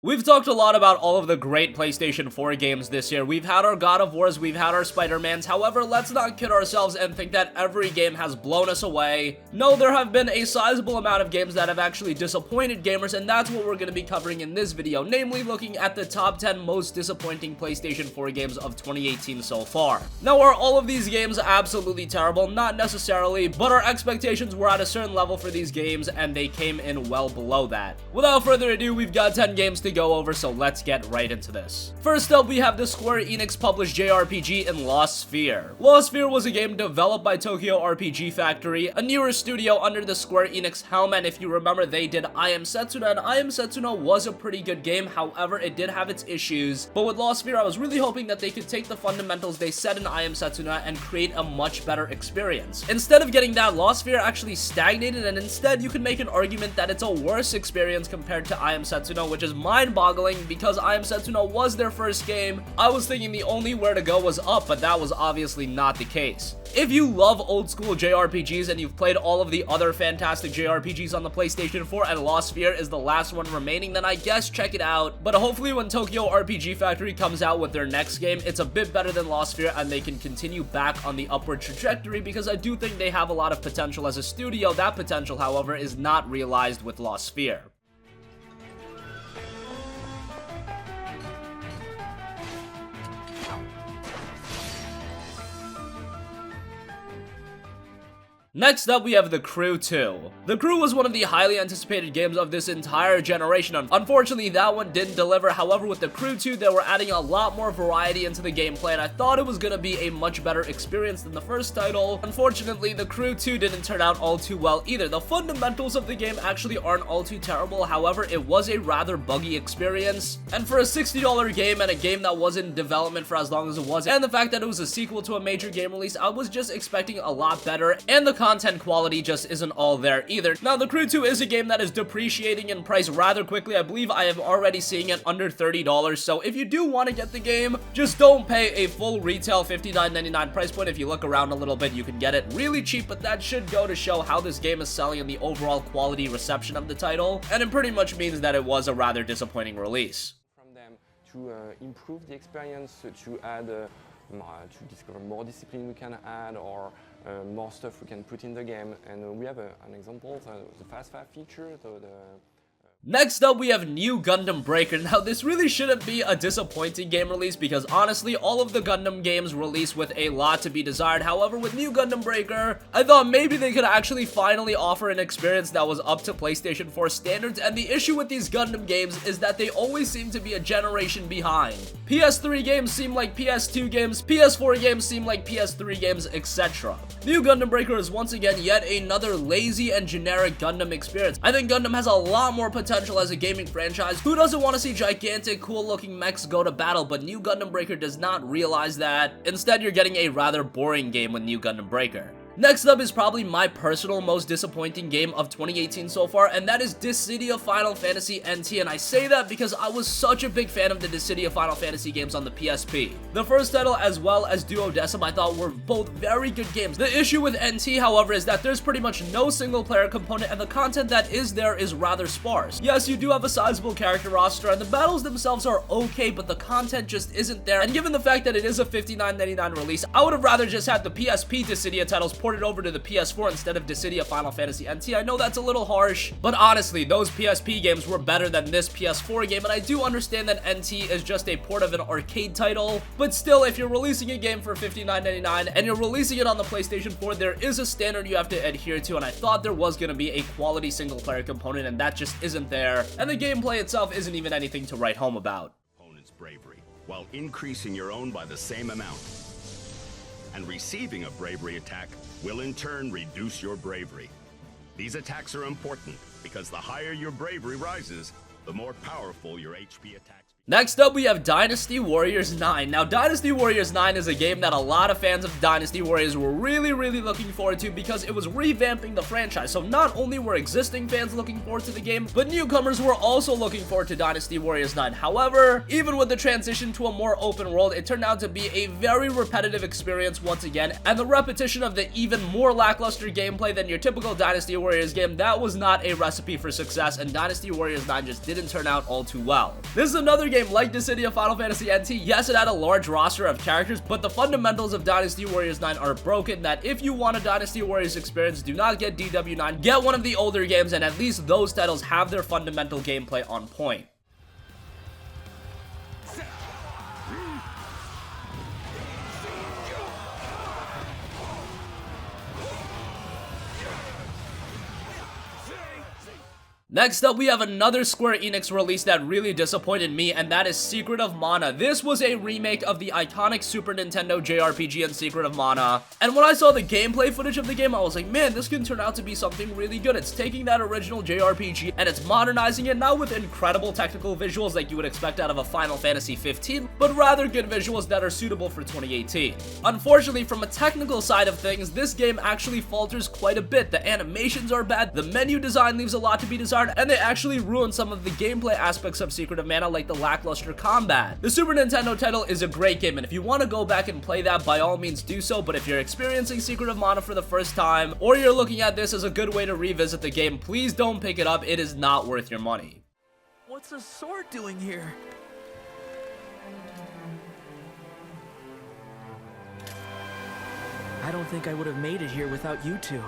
We've talked a lot about all of the great PlayStation 4 games this year. We've had our God of Wars, we've had our Spider-Mans. However, let's not kid ourselves and think that every game has blown us away. No, there have been a sizable amount of games that have actually disappointed gamers, and that's what we're going to be covering in this video, namely looking at the top 10 most disappointing PlayStation 4 games of 2018 so far. Now, are all of these games absolutely terrible? Not necessarily, but our expectations were at a certain level for these games, and they came in well below that. Without further ado, we've got 10 games to go over, so let's get right into this. First up, we have the Square Enix published JRPG in Lost Sphear. Lost Sphear was a game developed by Tokyo RPG Factory, a newer studio under the Square Enix helm, and if you remember, they did I Am Setsuna, and I Am Setsuna was a pretty good game. However, it did have its issues, but with Lost Sphear, I was really hoping that they could take the fundamentals they set in I Am Setsuna and create a much better experience. Instead of getting that, Lost Sphear actually stagnated, and instead you can make an argument that it's a worse experience compared to I Am Setsuna, which is mind-boggling because I Am Setsuna was their first game. I was thinking the only where to go was up, but that was obviously not the case. If you love old school JRPGs and you've played all of the other fantastic JRPGs on the PlayStation 4 and Lost Sphear is the last one remaining, then I guess check it out. But hopefully when Tokyo RPG Factory comes out with their next game, it's a bit better than Lost Sphear and they can continue back on the upward trajectory, because I do think they have a lot of potential as a studio. That potential, however, is not realized with Lost Sphear. Next up, we have The Crew 2. The Crew was one of the highly anticipated games of this entire generation. Unfortunately, that one didn't deliver. However, with The Crew 2, they were adding a lot more variety into the gameplay, and I thought it was going to be a much better experience than the first title. Unfortunately, The Crew 2 didn't turn out all too well either. The fundamentals of the game actually aren't all too terrible. However, it was a rather buggy experience, and for a $60 game and a game that was in development for as long as it was, and the fact that it was a sequel to a major game release, I was just expecting a lot better, and the content quality just isn't all there either. Now, The Crew 2 is a game that is depreciating in price rather quickly. I believe I am already seeing it under $30, so if you do want to get the game, just don't pay a full retail $59.99 price point. If you look around a little bit, you can get it really cheap, but that should go to show how this game is selling and the overall quality reception of the title, and it pretty much means that it was a rather disappointing release. From them to improve the experience, to add to discover more discipline we can add, or more stuff we can put in the game, and we have an example, the fast 5 feature. Next up, we have New Gundam Breaker. Now, this really shouldn't be a disappointing game release because honestly, all of the Gundam games release with a lot to be desired. However, with New Gundam Breaker, I thought maybe they could actually finally offer an experience that was up to PlayStation 4 standards, and the issue with these Gundam games is that they always seem to be a generation behind. PS3 games seem like PS2 games, PS4 games seem like PS3 games, etc. New Gundam Breaker is once again yet another lazy and generic Gundam experience. I think Gundam has a lot more potential as a gaming franchise. Who doesn't want to see gigantic, cool-looking mechs go to battle? But New Gundam Breaker does not realize that. Instead, you're getting a rather boring game with New Gundam Breaker. Next up is probably my personal most disappointing game of 2018 so far, and that is Dissidia Final Fantasy NT, and I say that because I was such a big fan of the Dissidia Final Fantasy games on the PSP. The first title as well as Duodecim I thought were both very good games. The issue with NT, however, is that there's pretty much no single player component, and the content that is there is rather sparse. Yes, you do have a sizable character roster, and the battles themselves are okay, but the content just isn't there, and given the fact that it is a $59.99 release, I would have rather just had the PSP Dissidia titles ported over to the PS4 instead of Dissidia Final Fantasy NT. I know that's a little harsh, but honestly, those PSP games were better than this PS4 game, and I do understand that NT is just a port of an arcade title, but still, if you're releasing a game for $59.99 and you're releasing it on the PlayStation 4, there is a standard you have to adhere to, and I thought there was going to be a quality single-player component, and that just isn't there, and the gameplay itself isn't even anything to write home about. Opponent's bravery, while increasing your own by the same amount. And receiving a bravery attack will in turn reduce your bravery. These attacks are important because the higher your bravery rises, the more powerful your HP attacks become. Next up, we have Dynasty Warriors 9. Now, Dynasty Warriors 9 is a game that a lot of fans of Dynasty Warriors were really looking forward to because it was revamping the franchise. So not only were existing fans looking forward to the game, but newcomers were also looking forward to Dynasty Warriors 9. However, even with the transition to a more open world, it turned out to be a very repetitive experience once again, and the repetition of the even more lackluster gameplay than your typical Dynasty Warriors game, that was not a recipe for success, and Dynasty Warriors 9 just didn't turn out all too well. This is another game like Dissidia Final Fantasy NT. Yes, it had a large roster of characters, but the fundamentals of Dynasty Warriors 9 are broken, that if you want a Dynasty Warriors experience, do not get DW9, get one of the older games, and at least those titles have their fundamental gameplay on point. Next up, we have another Square Enix release that really disappointed me, and that is Secret of Mana. This was a remake of the iconic Super Nintendo JRPG and Secret of Mana, and when I saw the gameplay footage of the game, I was like, man, this can turn out to be something really good. It's taking that original JRPG and it's modernizing it, not with incredible technical visuals like you would expect out of a Final Fantasy 15, but rather good visuals that are suitable for 2018. Unfortunately, from a technical side of things, this game actually falters quite a bit. The animations are bad, the menu design leaves a lot to be desired, and they actually ruin some of the gameplay aspects of Secret of Mana, like the lackluster combat. The Super Nintendo title is a great game, and if you want to go back and play that, by all means do so, but if you're experiencing Secret of Mana for the first time, or you're looking at this as a good way to revisit the game, please don't pick it up. It is not worth your money. What's a sword doing here? I don't think I would have made it here without you two.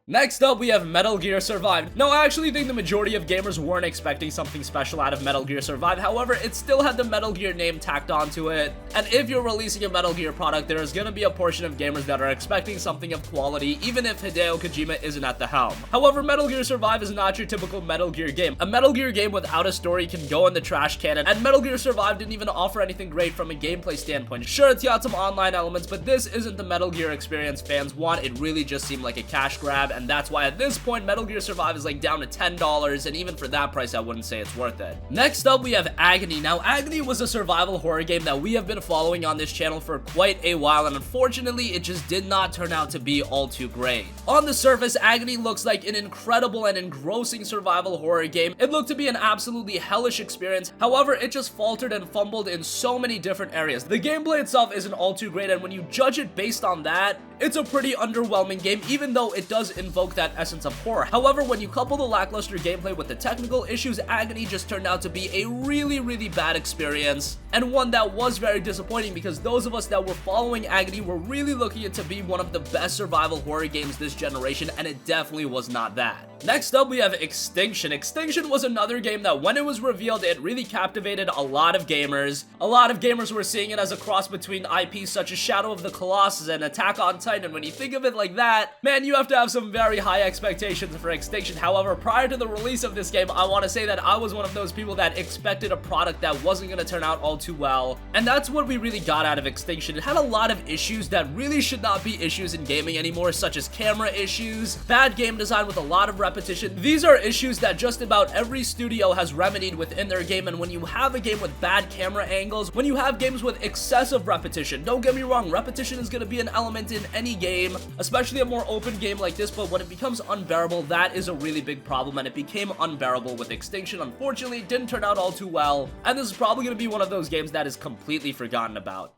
Next up, we have Metal Gear Survive. Now, I actually think the majority of gamers weren't expecting something special out of Metal Gear Survive. However, it still had the Metal Gear name tacked onto it. And if you're releasing a Metal Gear product, there is going to be a portion of gamers that are expecting something of quality, even if Hideo Kojima isn't at the helm. However, Metal Gear Survive is not your typical Metal Gear game. A Metal Gear game without a story can go in the trash can, and Metal Gear Survive didn't even offer anything great from a gameplay standpoint. Sure, it's got some online elements, but this isn't the Metal Gear experience fans want. It really just seemed like a cash grab, and that's why at this point Metal Gear Survive is like down to $10, and even for that price I wouldn't say it's worth it. Next up, we have Agony. Now, Agony was a survival horror game that we have been following on this channel for quite a while, and unfortunately it just did not turn out to be all too great. On the surface, Agony looks like an incredible and engrossing survival horror game. It looked to be an absolutely hellish experience. However, it just faltered and fumbled in so many different areas. The gameplay itself isn't all too great, and when you judge it based on that, it's a pretty underwhelming game, even though it does invoke that essence of horror. However, when you couple the lackluster gameplay with the technical issues, Agony just turned out to be a really bad experience, and one that was very disappointing because those of us that were following Agony were really looking it to be one of the best survival horror games this generation, and it definitely was not that. Next up, we have Extinction. Extinction was another game that when it was revealed, it really captivated a lot of gamers. A lot of gamers were seeing it as a cross between IPs such as Shadow of the Colossus and Attack on Titan. When you think of it like that, man, you have to have some very high expectations for Extinction. However, prior to the release of this game, I want to say that I was one of those people that expected a product that wasn't going to turn out all too well, and that's what we really got out of Extinction. It had a lot of issues that really should not be issues in gaming anymore, such as camera issues, bad game design with a lot of repetition. These are issues that just about every studio has remedied within their game, and when you have a game with bad camera angles, when you have games with excessive repetition, don't get me wrong, repetition is going to be an element in any game, especially a more open game like this, but when it becomes unbearable, that is a really big problem, and it became unbearable with Extinction. Unfortunately, it didn't turn out all too well, and this is probably going to be one of those games that is completely forgotten about.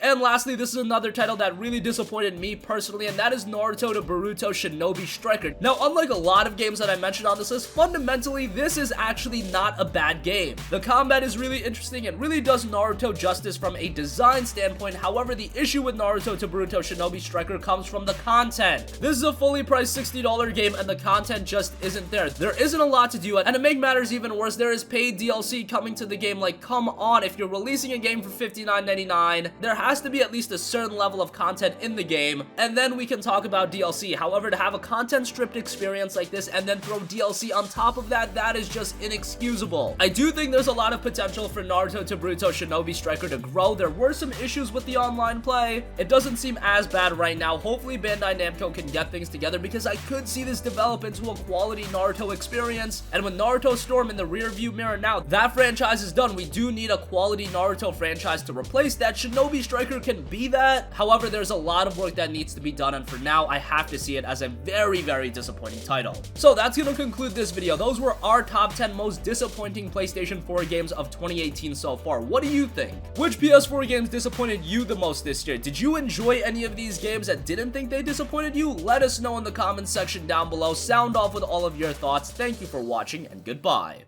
And lastly, this is another title that really disappointed me personally, and that is Naruto to Boruto Shinobi Striker. Now, unlike a lot of games that I mentioned on this list, fundamentally, this is actually not a bad game. The combat is really interesting and really does Naruto justice from a design standpoint. However, the issue with Naruto to Boruto Shinobi Striker comes from the content. This is a fully priced $60 game, and the content just isn't there. There isn't a lot to do, and to make matters even worse, there is paid DLC coming to the game. Like, come on, if you're releasing a game for $59.99, there has to be at least a certain level of content in the game, and then we can talk about DLC. However, to have a content-stripped experience like this and then throw DLC on top of that, that is just inexcusable. I do think there's a lot of potential for Naruto to Boruto Shinobi Striker to grow. There were some issues with the online play. It doesn't seem as bad right now. Hopefully Bandai Namco can get things together, because I could see this develop into a quality Naruto experience. And with Naruto Storm in the rearview mirror now, that franchise is done. We do need a quality Naruto franchise to replace that. Shinobi Striker can be that. However, there's a lot of work that needs to be done, and for now, I have to see it as a very, very disappointing title. So that's gonna conclude this video. Those were our top 10 most disappointing PlayStation 4 games of 2018 so far. What do you think? Which PS4 games disappointed you the most this year? Did you enjoy any of these games that didn't think they disappointed you? Let us know in the comments section down below. Sound off with all of your thoughts. Thank you for watching, and goodbye.